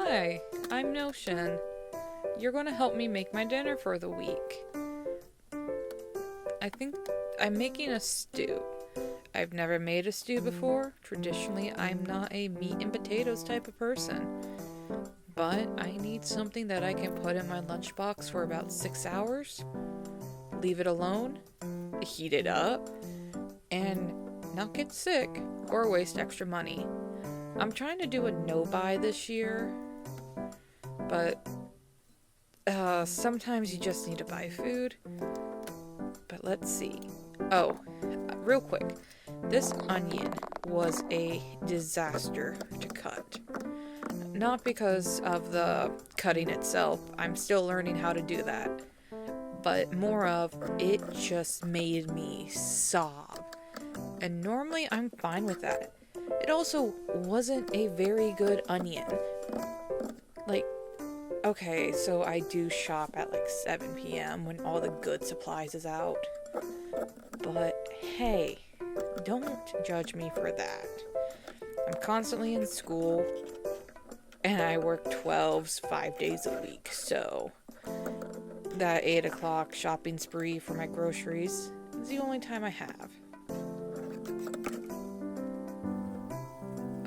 Hi, I'm Notion. You're going to help me make my dinner for the week. I think I'm making a stew. I've never made a stew before. Traditionally, I'm not a meat and potatoes type of person. But I need something that I can put in my lunchbox for about 6 hours, leave it alone, heat it up, and not get sick or waste extra money. I'm trying to do a no-buy this year, but sometimes you just need to buy food. But let's see. Oh, real quick. This onion was a disaster to cut. Not because of the cutting itself, I'm still learning how to do that. But more of, it just made me sob. And normally I'm fine with that. It also wasn't a very good onion. Like, okay, so I do shop at like 7 p.m. when all the good supplies is out. But hey, don't judge me for that. I'm constantly in school, and I work 12s 5 days a week, so that 8 o'clock shopping spree for my groceries is the only time I have.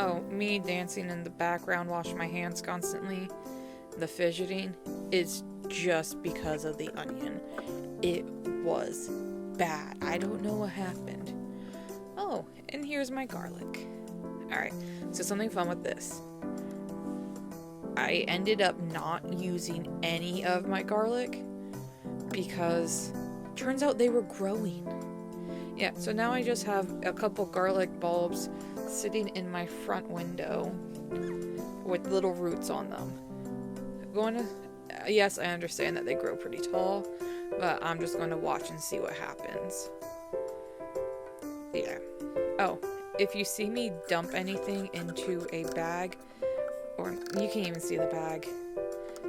Oh, me dancing in the background, washing my hands constantly, the fidgeting, is just because of the onion. It was bad. I don't know what happened. Oh, and here's my garlic. Alright, so something fun with this. I ended up not using any of my garlic because turns out they were growing. Yeah, so now I just have a couple garlic bulbs sitting in my front window with little roots on them. Yes, I understand that they grow pretty tall, but I'm just going to watch and see what happens. Yeah. Oh, if you see me dump anything into a bag, or you can't even see the bag,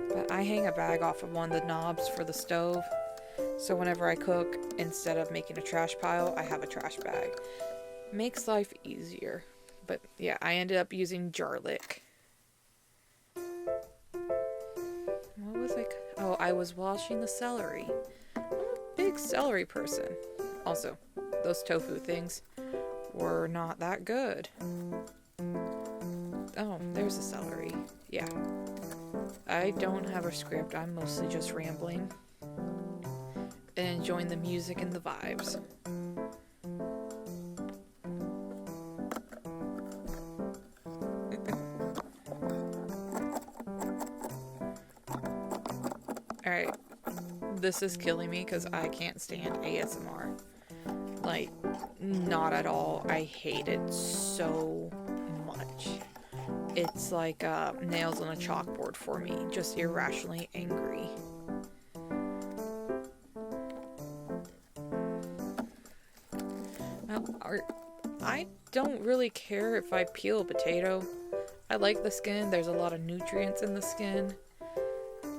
but I hang a bag off of one of the knobs for the stove, so whenever I cook, instead of making a trash pile, I have a trash bag. Makes life easier. But yeah, I ended up using garlic. What was I? Oh, I was washing the celery. I'm a big celery person. Also, those tofu things were not that good. Oh, there's the celery. Yeah. I don't have a script. I'm mostly just rambling and enjoying the music and the vibes. Alright, this is killing me because I can't stand ASMR. Like, not at all. I hate it so much. It's like nails on a chalkboard for me, just irrationally angry. I don't really care if I peel a potato. I like the skin. There's a lot of nutrients in the skin.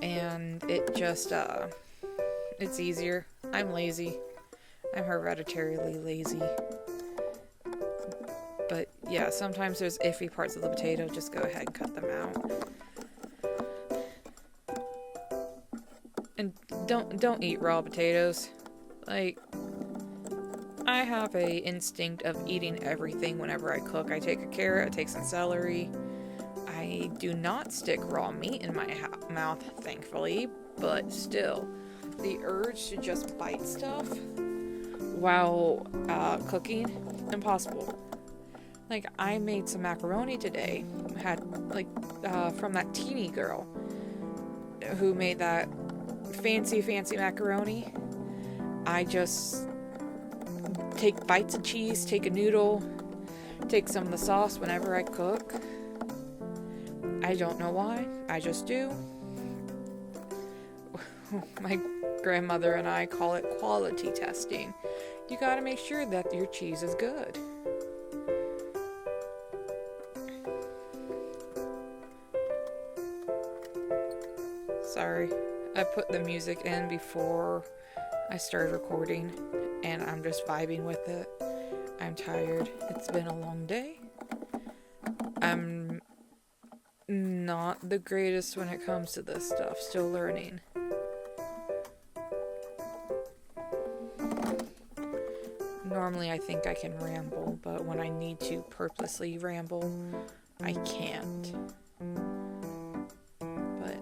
And it just, it's easier. I'm lazy. I'm hereditarily lazy. But yeah, sometimes there's iffy parts of the potato. Just go ahead and cut them out. And don't eat raw potatoes. Like, I have a instinct of eating everything whenever I cook. I take a carrot, I take some celery. I do not stick raw meat in my mouth, thankfully, but still, the urge to just bite stuff while cooking, impossible. Like, I made some macaroni today, had, like, from that teeny girl who made that fancy macaroni. I just take bites of cheese, take a noodle, take some of the sauce whenever I cook. I don't know why, I just do. My grandmother and I call it quality testing. You gotta make sure that your cheese is good. Sorry, I put the music in before I started recording, and I'm just vibing with it. I'm tired. It's been a long day. I'm not the greatest when it comes to this stuff. Still learning. Normally I think I can ramble, but when I need to purposely ramble, I can't. But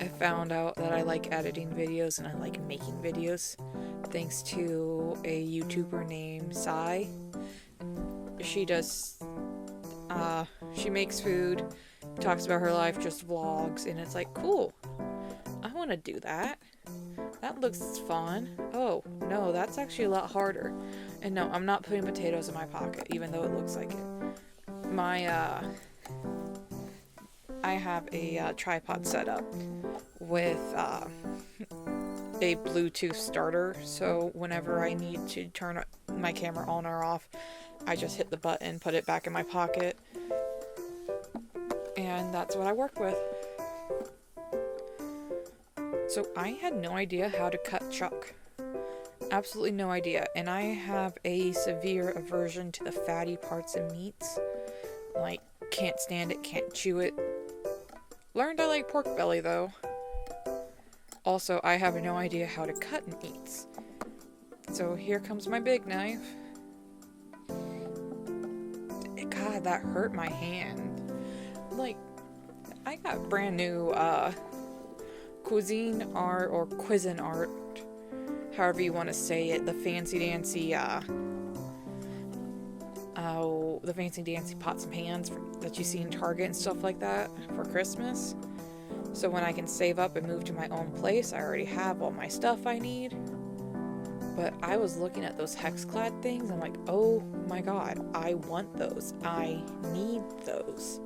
I found out that I like editing videos and I like making videos thanks to a YouTuber named Sai. She makes food, talks about her life, just vlogs, and it's like, cool. I want to do that. That looks fun. Oh, no, that's actually a lot harder. And no, I'm not putting potatoes in my pocket, even though it looks like it. I have a tripod set up with a Bluetooth starter, so whenever I need to turn my camera on or off, I just hit the button, put it back in my pocket, and that's what I work with. So I had no idea how to cut chuck. Absolutely no idea. And I have a severe aversion to the fatty parts of meats. Like, can't stand it, can't chew it. Learned I like pork belly though. Also, I have no idea how to cut meats. So here comes my big knife. God, that hurt my hand. Like, I got brand new Cuisinart or Cuisinart, however you want to say it, the fancy dancy pots and pans that you see in Target and stuff like that for Christmas. So when I can save up and move to my own place, I already have all my stuff I need. But I was looking at those Hexclad things, I'm like, oh my god, I want those. I need those.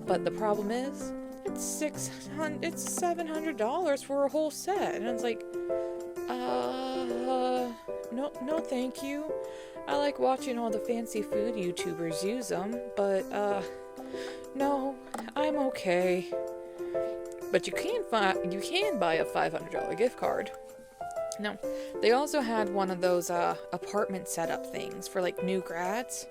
But the problem is, it's $700 for a whole set. And it's like, no thank you. I like watching all the fancy food YouTubers use them, but, no, I'm okay. But you can buy a $500 gift card. Now, they also had one of those, apartment setup things for, like, new grads.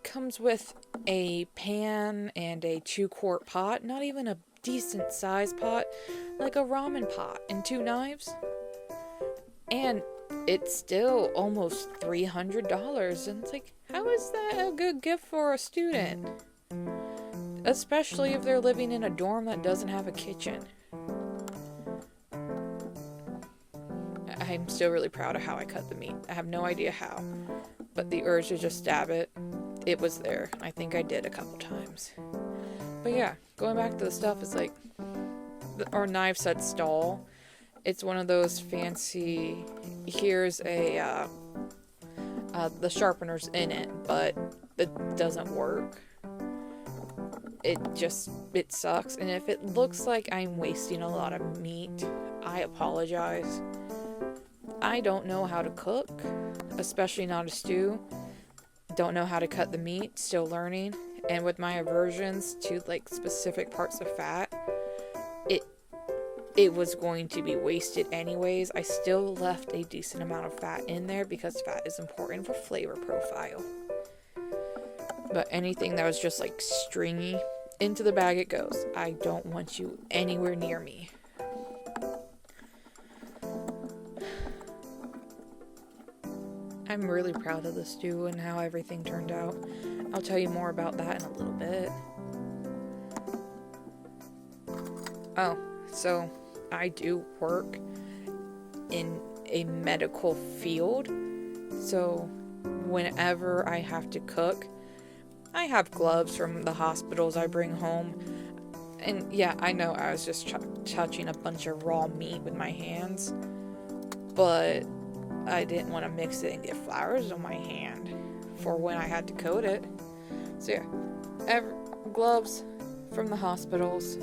Comes with a pan and a 2-quart pot, not even a decent sized pot, like a ramen pot, and 2 knives. And it's still almost $300, and it's like, how is that a good gift for a student? Especially if they're living in a dorm that doesn't have a kitchen. I'm still really proud of how I cut the meat. I have no idea how, but the urge to just stab it, it was there. I think I did a couple times. But yeah, going back to the stuff, it's like, our knife set stall. It's one of those fancy, here's the sharpener's in it, but it doesn't work. It sucks. And if it looks like I'm wasting a lot of meat, I apologize. I don't know how to cook, especially not a stew. Don't know how to cut the meat, still learning. And with my aversions to like specific parts of fat, it was going to be wasted anyways. I still left a decent amount of fat in there because fat is important for flavor profile. But anything that was just like stringy, into the bag it goes. I don't want you anywhere near me. I'm really proud of the stew and how everything turned out. I'll tell you more about that in a little bit. Oh, so I do work in a medical field. So whenever I have to cook, I have gloves from the hospitals I bring home. And yeah, I know I was just touching a bunch of raw meat with my hands, but I didn't want to mix it and get flowers on my hand for when I had to coat it. So yeah, gloves from the hospitals.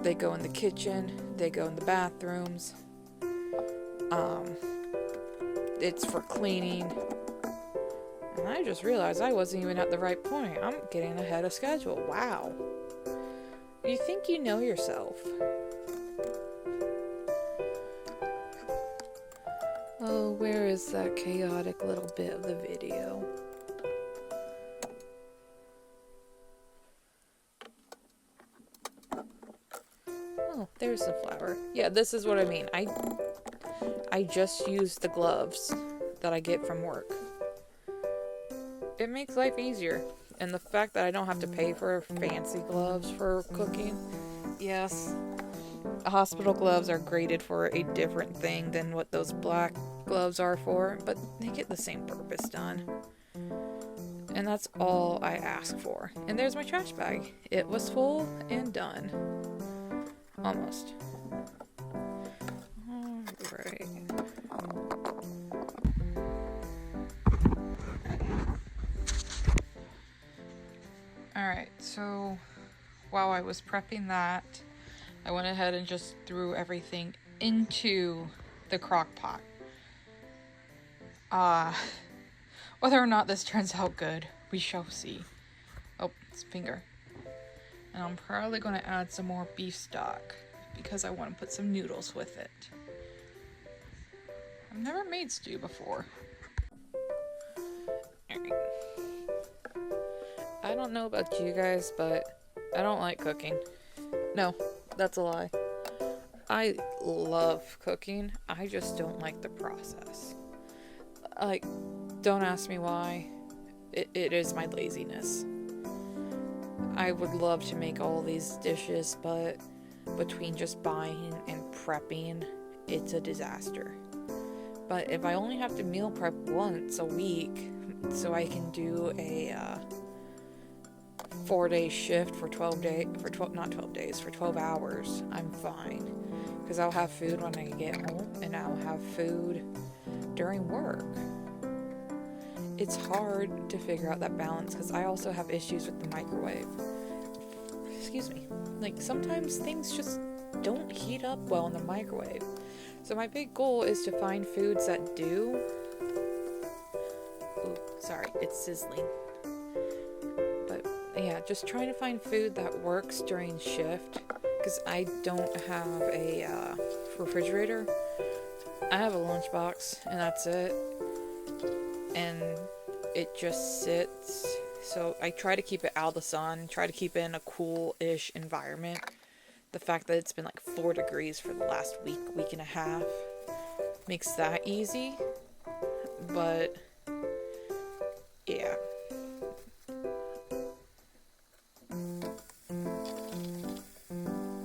They go in the kitchen, they go in the bathrooms. It's for cleaning. And I just realized I wasn't even at the right point. I'm getting ahead of schedule. Wow. You think you know yourself. Oh, where is that chaotic little bit of the video? Oh, there's the flour. Yeah, this is what I mean. I just use the gloves that I get from work. It makes life easier. And the fact that I don't have to pay for fancy gloves for cooking. Yes, hospital gloves are graded for a different thing than what those black gloves are for, but they get the same purpose done. And that's all I ask for. And there's my trash bag. It was full and done. Almost. Alright. Alright, so while I was prepping that, I went ahead and just threw everything into the crock pot. Whether or not this turns out good, we shall see. Oh, it's finger. And I'm probably going to add some more beef stock because I want to put some noodles with it. I've never made stew before. I don't know about you guys, but I don't like cooking. No, that's a lie. I love cooking. I just don't like the process. Like, don't ask me why. It is my laziness. I would love to make all these dishes, but between just buying and prepping, it's a disaster. But if I only have to meal prep once a week, so I can do a 4-day shift for 12 hours, I'm fine. Because I'll have food when I get home, and I'll have food during work. It's hard to figure out that balance because I also have issues with the microwave. Excuse me. Like, sometimes things just don't heat up well in the microwave. So my big goal is to find foods that do. Ooh, sorry, it's sizzling. But yeah, just trying to find food that works during shift because I don't have a refrigerator. I have a lunchbox and that's it. And it just sits. So I try to keep it out of the sun, try to keep it in a cool-ish environment. The fact that it's been like 4 degrees for the last week and a half makes that easy. But yeah.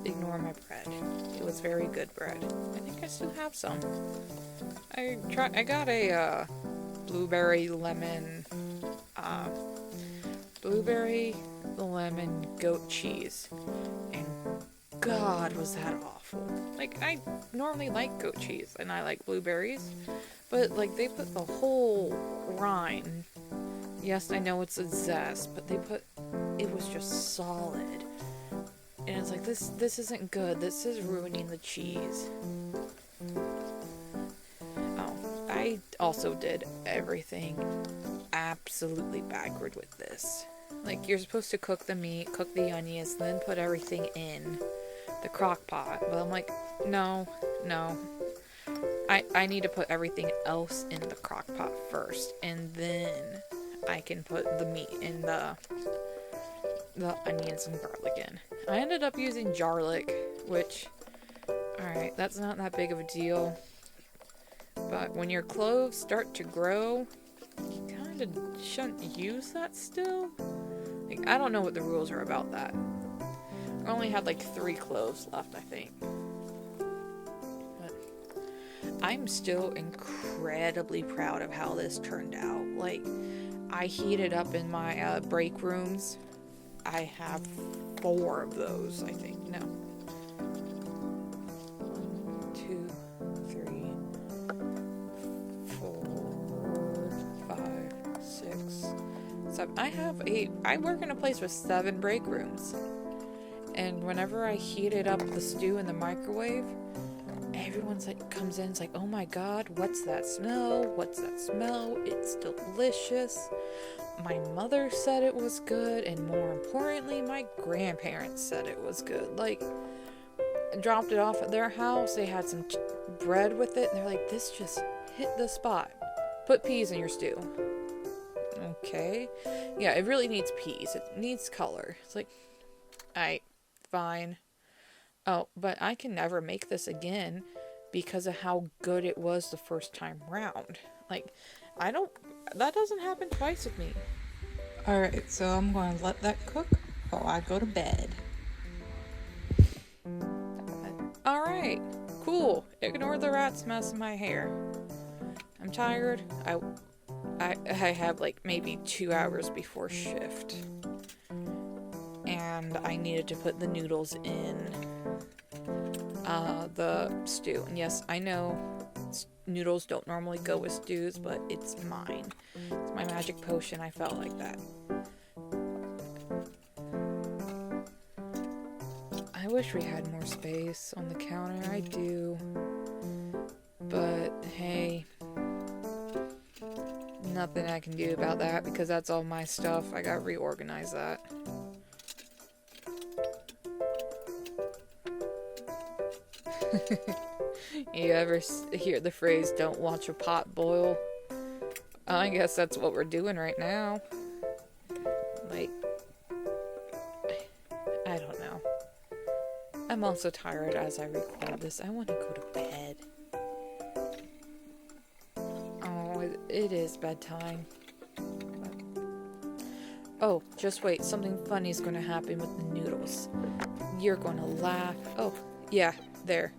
Ignore my bread. It was very good bread. I think I still have some. I got a blueberry lemon goat cheese, and God, was that awful. Like, I normally like goat cheese and I like blueberries, but like they put the whole rind. Yes, I know it's a zest, but it was just solid, and it's like this isn't good. This is ruining the cheese. I also did everything absolutely backward with this. Like, you're supposed to cook the meat, cook the onions, then put everything in the crock pot. But I'm like, no. I need to put everything else in the crock pot first, and then I can put the meat in the onions and garlic in. I ended up using garlic, which, alright, that's not that big of a deal. But when your cloves start to grow, you kind of shouldn't use that still. Like, I don't know what the rules are about that. I only had like 3 cloves left, I think. But I'm still incredibly proud of how this turned out. Like, I heated up in my break rooms. I have 4 of those, I think. No. 1, 2, 3, 4, 5, 6, 7. I work in a place with 7 break rooms. And whenever I heated up the stew in the microwave, everyone's like, comes in, it's like, oh my God, what's that smell? What's that smell? It's delicious. My mother said it was good, and more importantly, my grandparents said it was good. Like, I dropped it off at their house, they had some bread with it, and they're like, this just hit the spot. Put peas in your stew. Okay. Yeah, it really needs peas. It needs color. It's like, alright, fine. Oh, but I can never make this again because of how good it was the first time round. Like, I don't. That doesn't happen twice with me. Alright, so I'm going to let that cook while I go to bed. Alright, cool. Ignore the rats messing my hair. I'm tired. I have like maybe 2 hours before shift. And I needed to put the noodles in the stew. And yes, I know noodles don't normally go with stews, but it's mine. It's my magic potion. I felt like that. I wish we had more space on the counter. I do. But hey, nothing I can do about that because that's all my stuff. I gotta reorganize that. You ever hear the phrase, don't watch a pot boil? I guess that's what we're doing right now. Like, I don't know. I'm also tired as I record this. I want to go to bed. Oh, it is bedtime. Oh, just wait. Something funny is going to happen with the noodles. You're going to laugh. Oh, yeah, there.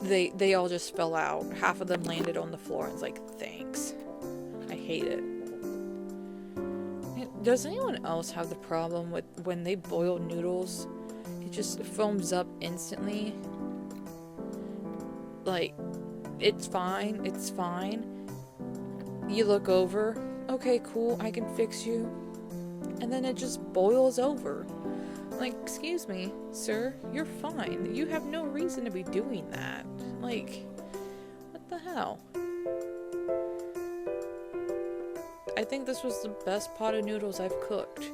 They all just fell out. Half of them landed on the floor. It's like, thanks. I hate it. Does anyone else have the problem with when they boil noodles, it just foams up instantly? Like, it's fine. It's fine. You look over. Okay, cool. I can fix you. And then it just boils over. Like, excuse me, sir, you're fine. You have no reason to be doing that. Like, what the hell? I think this was the best pot of noodles I've cooked.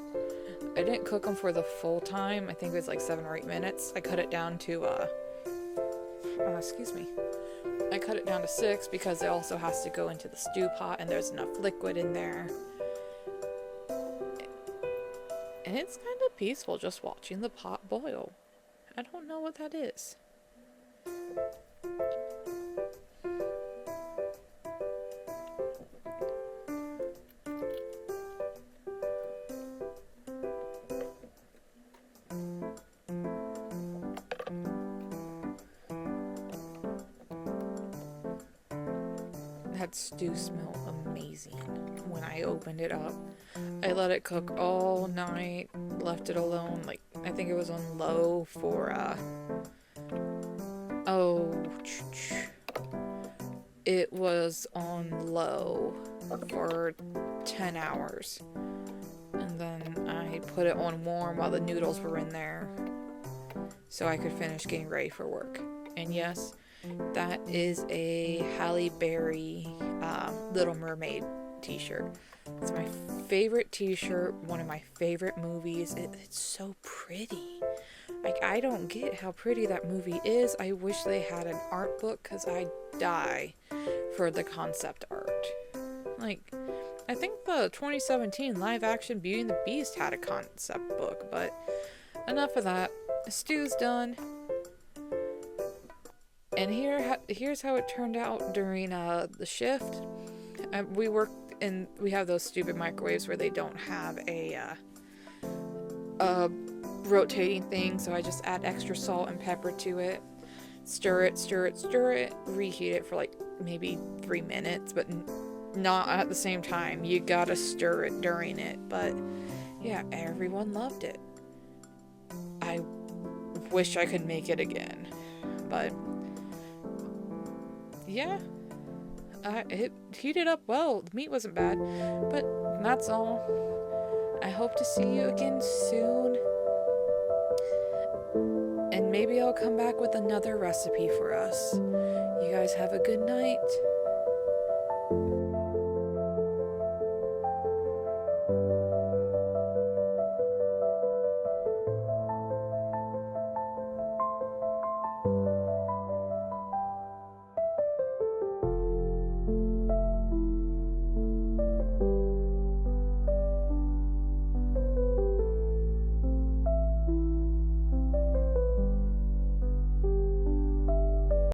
I didn't cook them for the full time. I think it was like 7 or 8 minutes. I cut it down to, excuse me. I cut it down to 6 because it also has to go into the stew pot and there's enough liquid in there. And it's kind of peaceful just watching the pot boil. I don't know what that is. That stew smelled amazing when I opened it up. I let it cook all night, left it alone, like, I think it was on low for, it was on low for 10 hours. And then I put it on warm while the noodles were in there so I could finish getting ready for work. And yes, that is a Halle Berry Little Mermaid t-shirt. It's my favorite t-shirt, one of my favorite movies. It's so pretty. Like, I don't get how pretty that movie is. I wish they had an art book because I die for the concept art. Like, I think the 2017 live action Beauty and the Beast had a concept book, but enough of that. Stew's done. And here's how it turned out during the shift. We work in, we have those stupid microwaves where they don't have a rotating thing, so I just add extra salt and pepper to it. Stir it, reheat it for like maybe 3 minutes, but not at the same time. You gotta stir it during it. But yeah, everyone loved it. I wish I could make it again, but yeah, it heated up well. The meat wasn't bad, but that's all. I hope to see you again soon, and maybe I'll come back with another recipe for us. You guys have a good night.